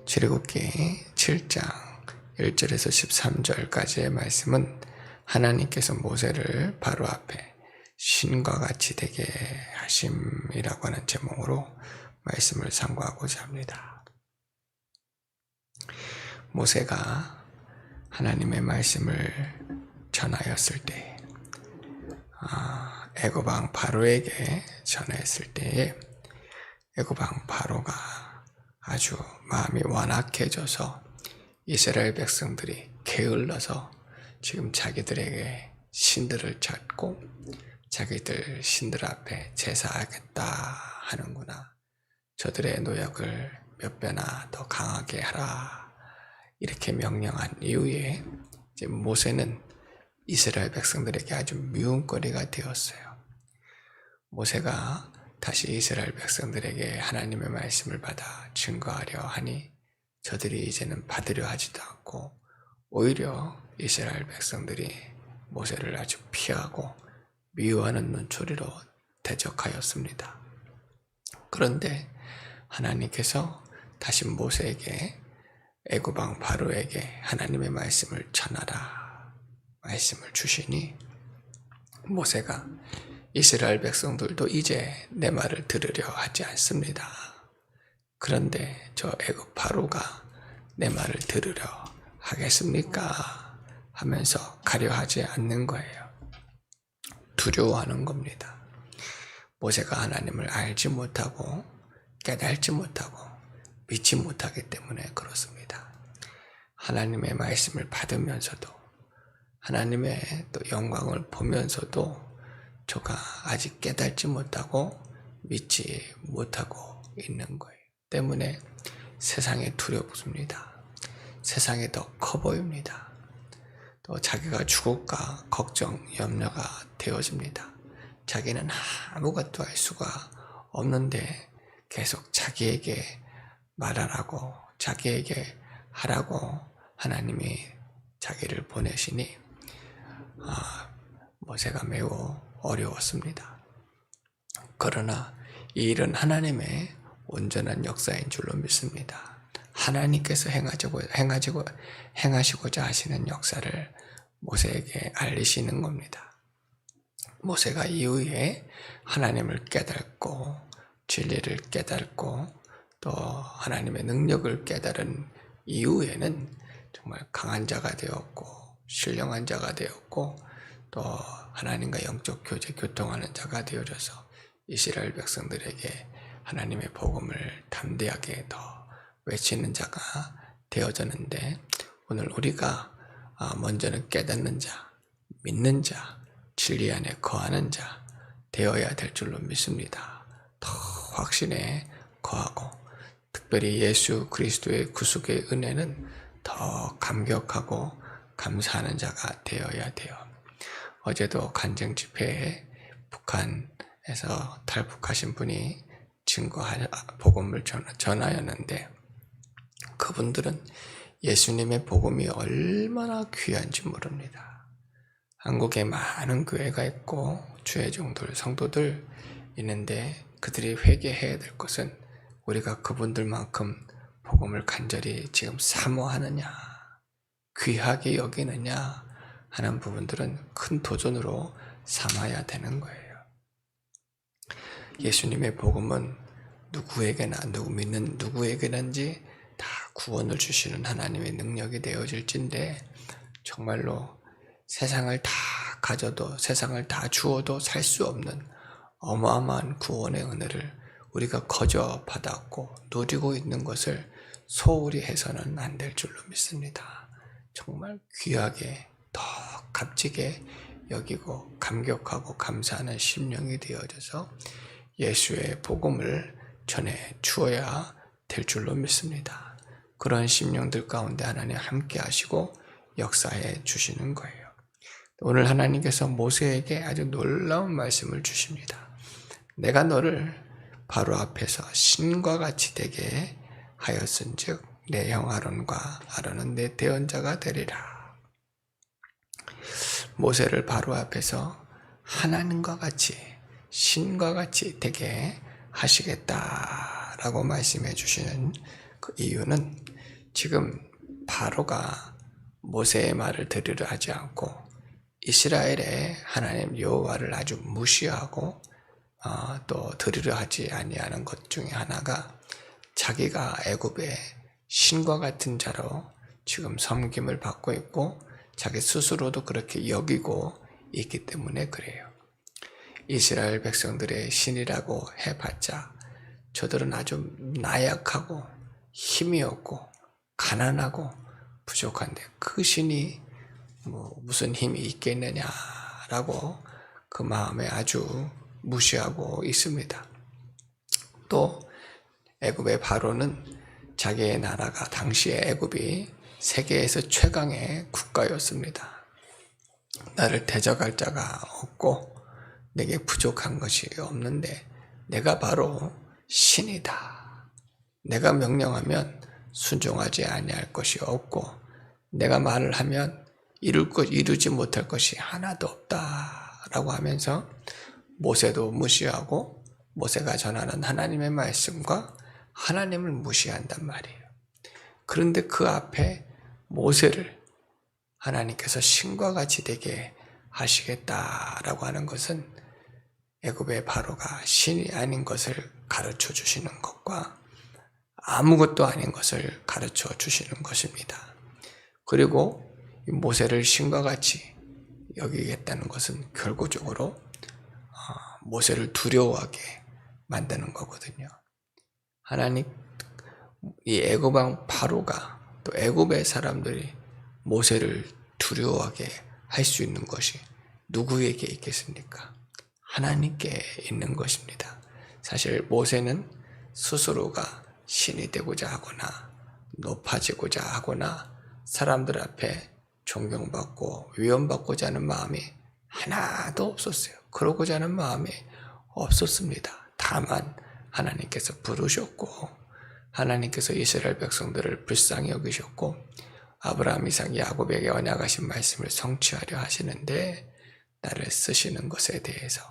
출애굽기 7장 1절에서 13절까지의 말씀은 하나님께서 모세를 바로 앞에 신과 같이 되게 하심이라고 하는 제목으로 말씀을 상고하고자 합니다. 모세가 하나님의 말씀을 전하였을 때, 애굽 왕 바로에게 전했을 때에 애굽 왕 바로가 아주 마음이 완악해져서 이스라엘 백성들이 게을러서 지금 자기들에게 신들을 찾고 자기들 신들 앞에 제사하겠다 하는구나. 저들의 노역을 몇 배나 더 강하게 하라. 이렇게 명령한 이후에 이제 모세는 이스라엘 백성들에게 아주 미움거리가 되었어요. 모세가 다시 이스라엘 백성들에게 하나님의 말씀을 받아 증거하려 하니 저들이 이제는 받으려 하지도 않고 오히려 이스라엘 백성들이 모세를 아주 피하고 미워하는 눈초리로 대적하였습니다. 그런데 하나님께서 다시 모세에게 애굽 왕 바로에게 하나님의 말씀을 전하라 말씀을 주시니 모세가 이스라엘 백성들도 이제 내 말을 들으려 하지 않습니다. 그런데 저 애굽 바로가 내 말을 들으려 하겠습니까? 하면서 가려 하지 않는 거예요. 두려워하는 겁니다. 모세가 하나님을 알지 못하고 깨달지 못하고 믿지 못하기 때문에 그렇습니다. 하나님의 말씀을 받으면서도 하나님의 또 영광을 보면서도 저가 아직 깨닫지 못하고 믿지 못하고 있는 거예요. 때문에 세상에 두렵습니다. 세상에 더 커 보입니다. 또 자기가 죽을까 걱정, 염려가 되어집니다. 자기는 아무것도 할 수가 없는데 계속 자기에게 말하라고, 자기에게 하라고 하나님이 자기를 보내시니 모세가 매우 어려웠습니다. 그러나 이 일은 하나님의 온전한 역사인 줄로 믿습니다. 하나님께서 행하시고자 하시는 역사를 모세에게 알리시는 겁니다. 모세가 이후에 하나님을 깨닫고 진리를 깨닫고 또 하나님의 능력을 깨달은 이후에는 정말 강한 자가 되었고 신령한 자가 되었고 또 하나님과 영적 교제 교통하는 자가 되어져서 이스라엘 백성들에게 하나님의 복음을 담대하게 더 외치는 자가 되어졌는데 오늘 우리가 먼저는 깨닫는 자, 믿는 자, 진리 안에 거하는 자 되어야 될 줄로 믿습니다. 더 확신에 거하고 특별히 예수 그리스도의 구속의 은혜는 더 감격하고 감사하는 자가 되어야 돼요. 어제도 간증 집회에 북한에서 탈북하신 분이 복음을 전하였는데 그분들은 예수님의 복음이 얼마나 귀한지 모릅니다. 한국에 많은 교회가 있고 주의종들, 성도들 있는데 그들이 회개해야 될 것은 우리가 그분들만큼 복음을 간절히 지금 사모하느냐, 귀하게 여기느냐 하는 부분들은 큰 도전으로 삼아야 되는 거예요. 예수님의 복음은 누구에게나 믿는 누구에게든지 다 구원을 주시는 하나님의 능력이 되어질진데 정말로 세상을 다 가져도 세상을 다 주어도 살 수 없는 어마어마한 구원의 은혜를 우리가 거저 받았고 누리고 있는 것을 소홀히 해서는 안 될 줄로 믿습니다. 정말 귀하게 더 값지게 여기고 감격하고 감사하는 심령이 되어져서 예수의 복음을 전해 주어야 될 줄로 믿습니다. 그런 심령들 가운데 하나님 함께 하시고 역사해 주시는 거예요. 오늘 하나님께서 모세에게 아주 놀라운 말씀을 주십니다. 내가 너를 바로 앞에서 신과 같이 되게 하였은즉 내 형 아론과 아론은 내 대언자가 되리라. 모세를 바로 앞에서 하나님과 같이 신과 같이 되게 하시겠다라고 말씀해 주시는 그 이유는 지금 바로가 모세의 말을 들으려 하지 않고 이스라엘의 하나님 여호와를 아주 무시하고 또 들으려 하지 아니하는 것 중에 하나가 자기가 애굽의 신과 같은 자로 지금 섬김을 받고 있고 자기 스스로도 그렇게 여기고 있기 때문에 그래요. 이스라엘 백성들의 신이라고 해봤자 저들은 아주 나약하고 힘이 없고 가난하고 부족한데 그 신이 무슨 힘이 있겠느냐라고 그 마음에 아주 무시하고 있습니다. 또 애굽의 바로는 자기의 나라가 당시에 애굽이 세계에서 최강의 국가였습니다. 나를 대적할 자가 없고 내게 부족한 것이 없는데 내가 바로 신이다. 내가 명령하면 순종하지 아니할 것이 없고 내가 말을 하면 이루지 못할 것이 하나도 없다라고 하면서 모세도 무시하고 모세가 전하는 하나님의 말씀과 하나님을 무시한단 말이에요. 그런데 그 앞에 모세를 하나님께서 신과 같이 되게 하시겠다라고 하는 것은 애굽의 바로가 신이 아닌 것을 가르쳐 주시는 것과 아무것도 아닌 것을 가르쳐 주시는 것입니다. 그리고 모세를 신과 같이 여기겠다는 것은 결국적으로 모세를 두려워하게 만드는 거거든요. 하나님, 이 애굽 왕 바로가 또 애굽의 사람들이 모세를 두려워하게 할 수 있는 것이 누구에게 있겠습니까? 하나님께 있는 것입니다. 사실 모세는 스스로가 신이 되고자 하거나 높아지고자 하거나 사람들 앞에 존경받고 위엄받고자 하는 마음이 하나도 없었어요. 그러고자 하는 마음이 없었습니다. 다만 하나님께서 부르셨고 하나님께서 이스라엘 백성들을 불쌍히 여기셨고 아브라함, 이삭, 야곱에게 언약하신 말씀을 성취하려 하시는데 나를 쓰시는 것에 대해서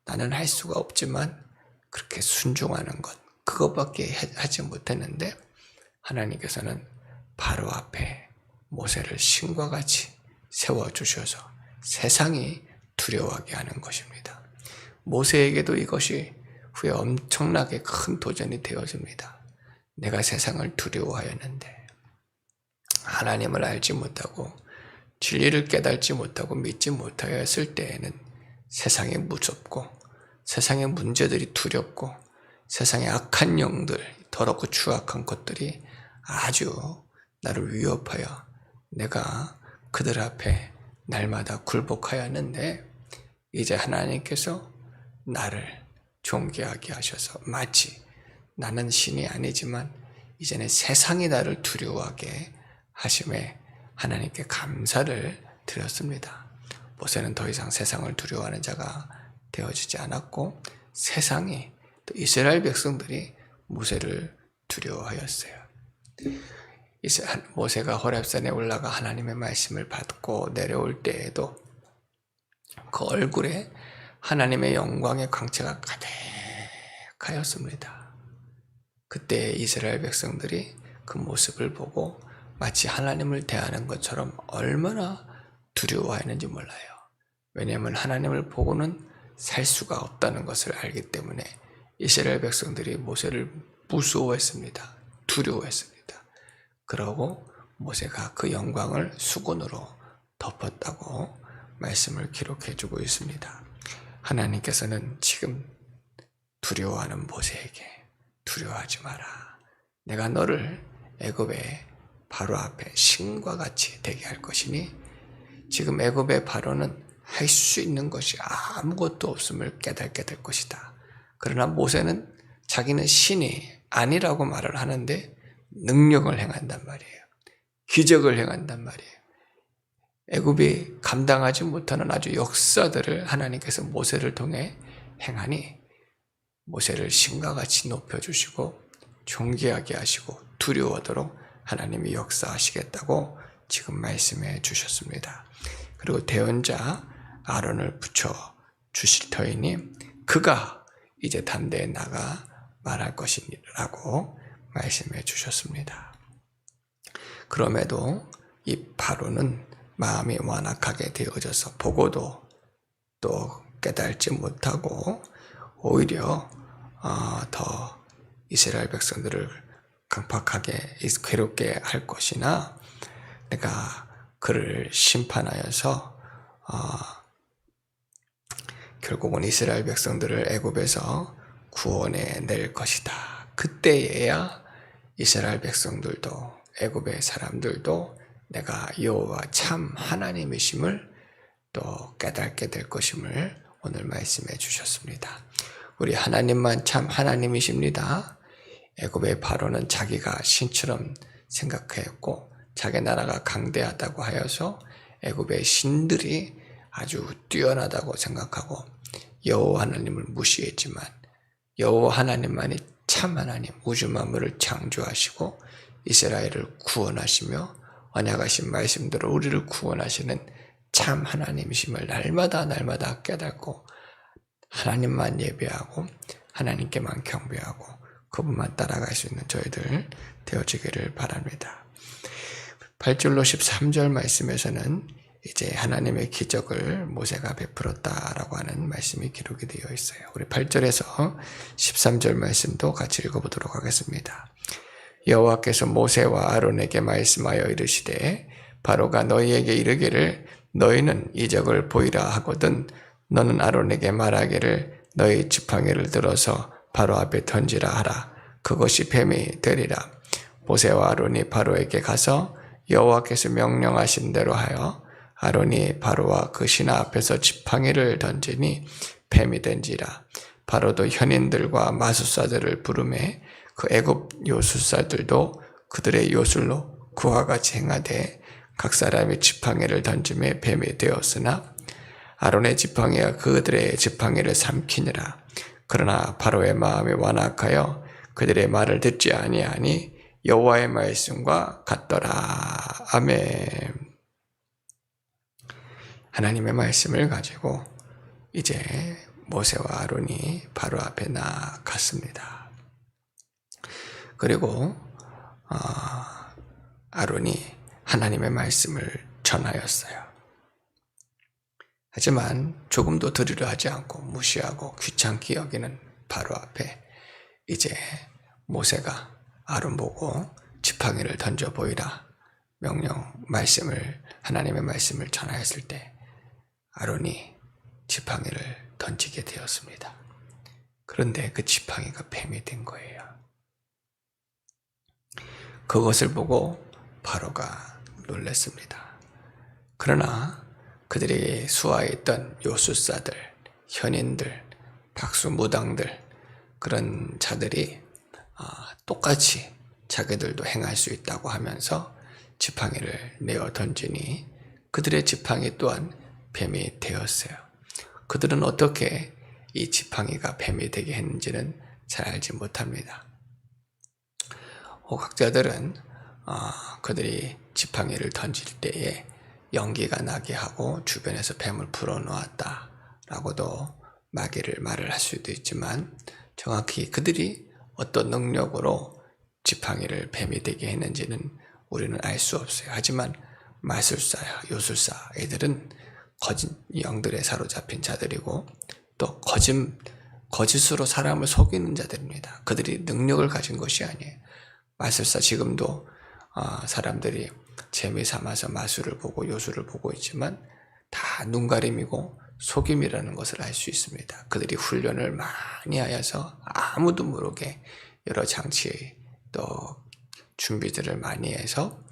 나는 할 수가 없지만 그렇게 순종하는 것 그것밖에 하지 못했는데 하나님께서는 바로 앞에 모세를 신과 같이 세워주셔서 세상이 두려워하게 하는 것입니다. 모세에게도 이것이 후에 엄청나게 큰 도전이 되어집니다. 내가 세상을 두려워하였는데 하나님을 알지 못하고 진리를 깨닫지 못하고 믿지 못하였을 때에는 세상이 무섭고 세상의 문제들이 두렵고 세상의 악한 영들, 더럽고 추악한 것들이 아주 나를 위협하여 내가 그들 앞에 날마다 굴복하였는데 이제 하나님께서 나를 존귀하게 하셔서 마치 나는 신이 아니지만 이제는 세상이 나를 두려워하게 하심에 하나님께 감사를 드렸습니다. 모세는 더 이상 세상을 두려워하는 자가 되어지지 않았고 세상이 또 이스라엘 백성들이 모세를 두려워하였어요. 모세가 호렙산에 올라가 하나님의 말씀을 받고 내려올 때에도 그 얼굴에 하나님의 영광의 광채가 가득하였습니다. 그때 이스라엘 백성들이 그 모습을 보고 마치 하나님을 대하는 것처럼 얼마나 두려워했는지 몰라요. 왜냐하면 하나님을 보고는 살 수가 없다는 것을 알기 때문에 이스라엘 백성들이 모세를 무서워했습니다. 두려워했습니다. 그러고 모세가 그 영광을 수건으로 덮었다고 말씀을 기록해 주고 있습니다. 하나님께서는 지금 두려워하는 모세에게 두려워하지 마라. 내가 너를 애굽의 바로 앞에 신과 같이 되게 할 것이니 지금 애굽의 바로는 할 수 있는 것이 아무것도 없음을 깨닫게 될 것이다. 그러나 모세는 자기는 신이 아니라고 말을 하는데 능력을 행한단 말이에요. 기적을 행한단 말이에요. 애굽이 감당하지 못하는 아주 역사들을 하나님께서 모세를 통해 행하니 모세를 신과 같이 높여주시고 존귀하게 하시고 두려워하도록 하나님이 역사하시겠다고 지금 말씀해 주셨습니다. 그리고 대언자 아론을 붙여 주실 터이니 그가 이제 담대히 나가 말할 것이라고 말씀해 주셨습니다. 그럼에도 이 바로는 마음이 완악하게 되어져서 보고도 또 깨달지 못하고 오히려 더 이스라엘 백성들을 강팍하게 괴롭게 할 것이나 내가 그를 심판하여서 결국은 이스라엘 백성들을 애굽에서 구원해 낼 것이다. 그때에야 이스라엘 백성들도 애굽의 사람들도 내가 여호와 참 하나님이심을 또 깨닫게 될 것임을 오늘 말씀해 주셨습니다. 우리 하나님만 참 하나님이십니다. 애굽의 바로는 자기가 신처럼 생각했고 자기 나라가 강대하다고 하여서 애굽의 신들이 아주 뛰어나다고 생각하고 여호와 하나님을 무시했지만 여호와 하나님만이 참 하나님, 우주 만물을 창조하시고 이스라엘을 구원하시며 언약하신 말씀대로 우리를 구원하시는 참 하나님이심을 날마다 깨닫고 하나님만 예배하고 하나님께만 경배하고 그분만 따라갈 수 있는 저희들 되어지기를 바랍니다. 8절로 13절 말씀에서는 이제 하나님의 기적을 모세가 베풀었다라고 하는 말씀이 기록이 되어 있어요. 우리 8절에서 13절 말씀도 같이 읽어보도록 하겠습니다. 여호와께서 모세와 아론에게 말씀하여 이르시되 바로가 너희에게 이르기를 너희는 이적을 보이라 하거든 너는 아론에게 말하기를 너희 지팡이를 들어서 바로 앞에 던지라 하라. 그것이 뱀이 되리라. 모세와 아론이 바로에게 가서 여호와께서 명령하신 대로 하여 아론이 바로와 그 신하 앞에서 지팡이를 던지니 뱀이 된지라. 바로도 현인들과 마술사들을 부르매 그 애굽 요술사들도 그들의 요술로 그와 같이 행하되 각 사람이 지팡이를 던짐에 뱀이 되었으나 아론의 지팡이가 그들의 지팡이를 삼키니라. 그러나 바로의 마음이 완악하여 그들의 말을 듣지 아니하니 여호와의 말씀과 같더라. 아멘. 하나님의 말씀을 가지고 이제 모세와 아론이 바로 앞에 나갔습니다. 그리고 아론이 하나님의 말씀을 전하였어요. 하지만 조금도 들으려 하지 않고 무시하고 귀찮게 여기는 바로 앞에 이제 모세가 아론 보고 지팡이를 던져 보이라 하나님의 말씀을 전하였을 때 아론이 지팡이를 던지게 되었습니다. 그런데 그 지팡이가 뱀이 된 거예요. 그것을 보고 바로가 놀랐습니다. 그러나 그들이 수하에 있던 요술사들, 현인들, 박수무당들 그런 자들이 똑같이 자기들도 행할 수 있다고 하면서 지팡이를 내어 던지니 그들의 지팡이 또한 뱀이 되었어요. 그들은 어떻게 이 지팡이가 뱀이 되게 했는지는 잘 알지 못합니다. 호각자들은 그들이 지팡이를 던질 때에 연기가 나게 하고 주변에서 뱀을 풀어놓았다라고도 말을 할 수도 있지만 정확히 그들이 어떤 능력으로 지팡이를 뱀이 되게 했는지는 우리는 알 수 없어요. 하지만 마술사, 요술사 애들은 거짓 영들에 사로잡힌 자들이고 또 거짓으로 사람을 속이는 자들입니다. 그들이 능력을 가진 것이 아니에요. 마술사 지금도 사람들이 재미삼아서 마술을 보고 요술을 보고 있지만 다 눈가림이고 속임이라는 것을 알 수 있습니다. 그들이 훈련을 많이 하여서 아무도 모르게 여러 장치 또 준비들을 많이 해서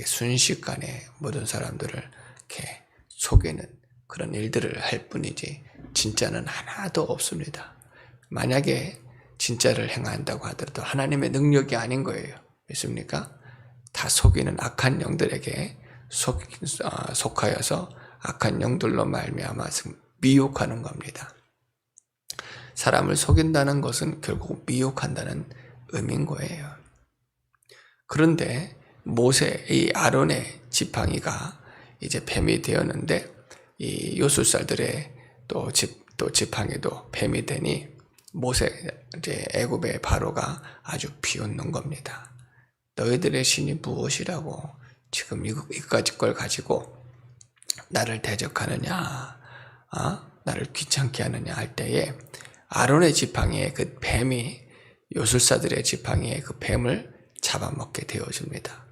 순식간에 모든 사람들을 이렇게 속이는 그런 일들을 할 뿐이지 진짜는 하나도 없습니다. 만약에 진짜를 행한다고 하더라도 하나님의 능력이 아닌 거예요. 믿습니까? 다 속이는 악한 영들에게 속하여서 악한 영들로 말미암아 미혹하는 겁니다. 사람을 속인다는 것은 결국 미혹한다는 의미인 거예요. 그런데 이 아론의 지팡이가 이제 뱀이 되었는데 이 요술사들의 또 지팡이도 뱀이 되니 모세 이제 애굽의 바로가 아주 비웃는 겁니다. 너희들의 신이 무엇이라고 지금 이까짓 걸 가지고 나를 대적하느냐, 나를 귀찮게 하느냐 할 때에 아론의 지팡이에 그 뱀이 요술사들의 지팡이에 그 뱀을 잡아먹게 되어집니다.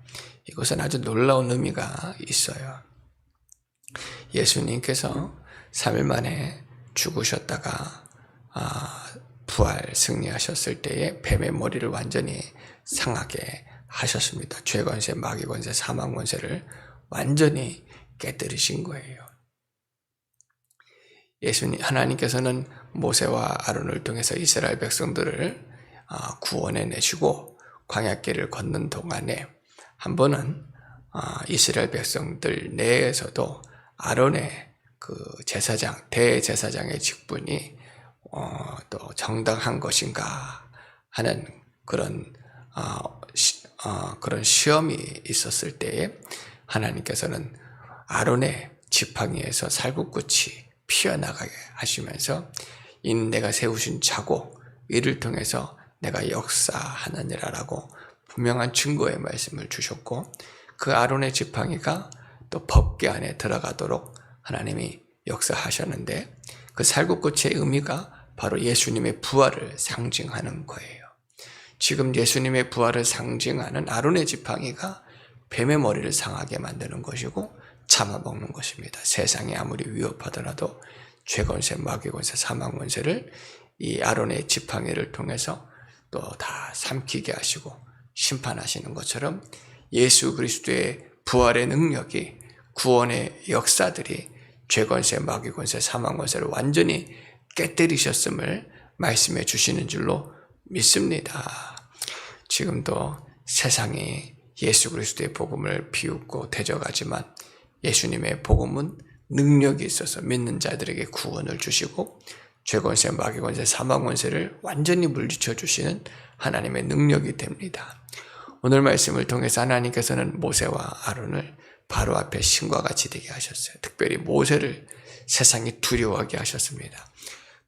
이것은 아주 놀라운 의미가 있어요. 예수님께서 3일 만에 죽으셨다가 부활 승리하셨을 때에 뱀의 머리를 완전히 상하게 하셨습니다. 죄권세, 마귀권세, 사망권세를 완전히 깨뜨리신 거예요. 하나님께서는 모세와 아론을 통해서 이스라엘 백성들을 구원해내시고 광야길을 걷는 동안에 한 번은 이스라엘 백성들 내에서도 아론의 그 대제사장의 직분이 또 정당한 것인가 하는 그런 시험이 있었을 때에 하나님께서는 아론의 지팡이에서 살구꽃이 피어나가게 하시면서 이는 내가 세우신 자고 이를 통해서 내가 역사하느니라라고 분명한 증거의 말씀을 주셨고, 그 아론의 지팡이가 또 법궤 안에 들어가도록 하나님이 역사하셨는데, 그 살구꽃의 의미가 바로 예수님의 부활을 상징하는 거예요. 지금 예수님의 부활을 상징하는 아론의 지팡이가 뱀의 머리를 상하게 만드는 것이고 잡아먹는 것입니다. 세상이 아무리 위협하더라도 죄권세, 마귀권세, 사망권세를 이 아론의 지팡이를 통해서 또 다 삼키게 하시고 심판하시는 것처럼 예수 그리스도의 부활의 능력이, 구원의 역사들이 죄권세, 마귀권세, 사망권세를 완전히 깨뜨리셨음을 말씀해 주시는 줄로 믿습니다. 지금도 세상이 예수 그리스도의 복음을 비웃고 대적하지만 예수님의 복음은 능력이 있어서 믿는 자들에게 구원을 주시고 죄권세, 마귀권세, 사망권세를 완전히 물리쳐 주시는 하나님의 능력이 됩니다. 오늘 말씀을 통해서 하나님께서는 모세와 아론을 바로 앞에 신과 같이 되게 하셨어요. 특별히 모세를 세상이 두려워하게 하셨습니다.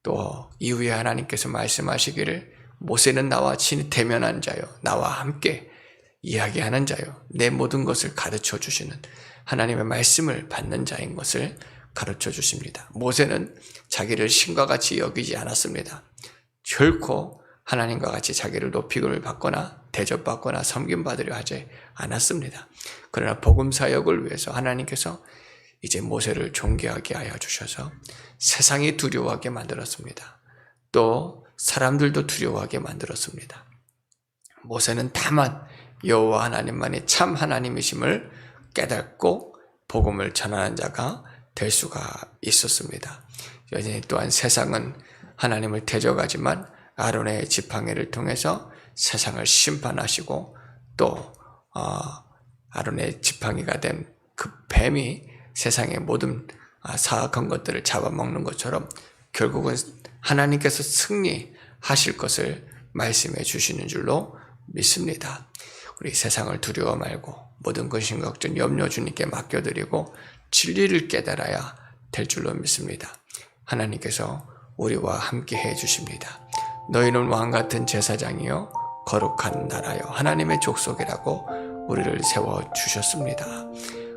또 이후에 하나님께서 말씀하시기를 모세는 나와 친히 대면한 자요, 나와 함께 이야기하는 자요, 내 모든 것을 가르쳐 주시는 하나님의 말씀을 받는 자인 것을 가르쳐 주십니다. 모세는 자기를 신과 같이 여기지 않았습니다. 결코 하나님과 같이 자기를 높임을 받거나 대접받거나 섬김받으려 하지 않았습니다. 그러나 복음 사역을 위해서 하나님께서 이제 모세를 존귀하게 하여 주셔서 세상이 두려워하게 만들었습니다. 또 사람들도 두려워하게 만들었습니다. 모세는 다만 여호와 하나님만이 참 하나님이심을 깨닫고 복음을 전하는 자가 될 수가 있었습니다. 여전히 또한 세상은 하나님을 대적하지만 아론의 지팡이를 통해서 세상을 심판하시고 또 아론의 지팡이가 된 그 뱀이 세상의 모든 사악한 것들을 잡아먹는 것처럼 결국은 하나님께서 승리하실 것을 말씀해 주시는 줄로 믿습니다. 우리 세상을 두려워 말고 모든 근심 걱정 염려 주님께 맡겨드리고 진리를 깨달아야 될 줄로 믿습니다. 하나님께서 우리와 함께 해 주십니다. 너희는 왕같은 제사장이요 거룩한 나라요 하나님의 족속이라고 우리를 세워주셨습니다.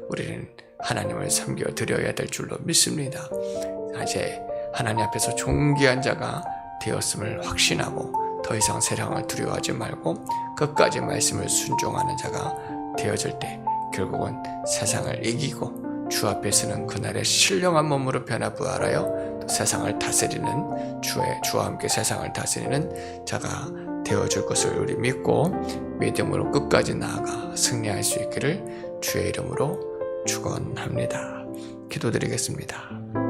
우리는 하나님을 섬겨 드려야 될 줄로 믿습니다. 이제 하나님 앞에서 존귀한 자가 되었음을 확신하고 더 이상 세상을 두려워하지 말고 끝까지 말씀을 순종하는 자가 되어질 때 결국은 세상을 이기고 주 앞에 서는 그날의 신령한 몸으로 변화 부활하여 또 세상을 다스리는 주와 함께 세상을 다스리는 자가 되어줄 것을 우리 믿고 믿음으로 끝까지 나아가 승리할 수 있기를 주의 이름으로 축원합니다. 기도드리겠습니다.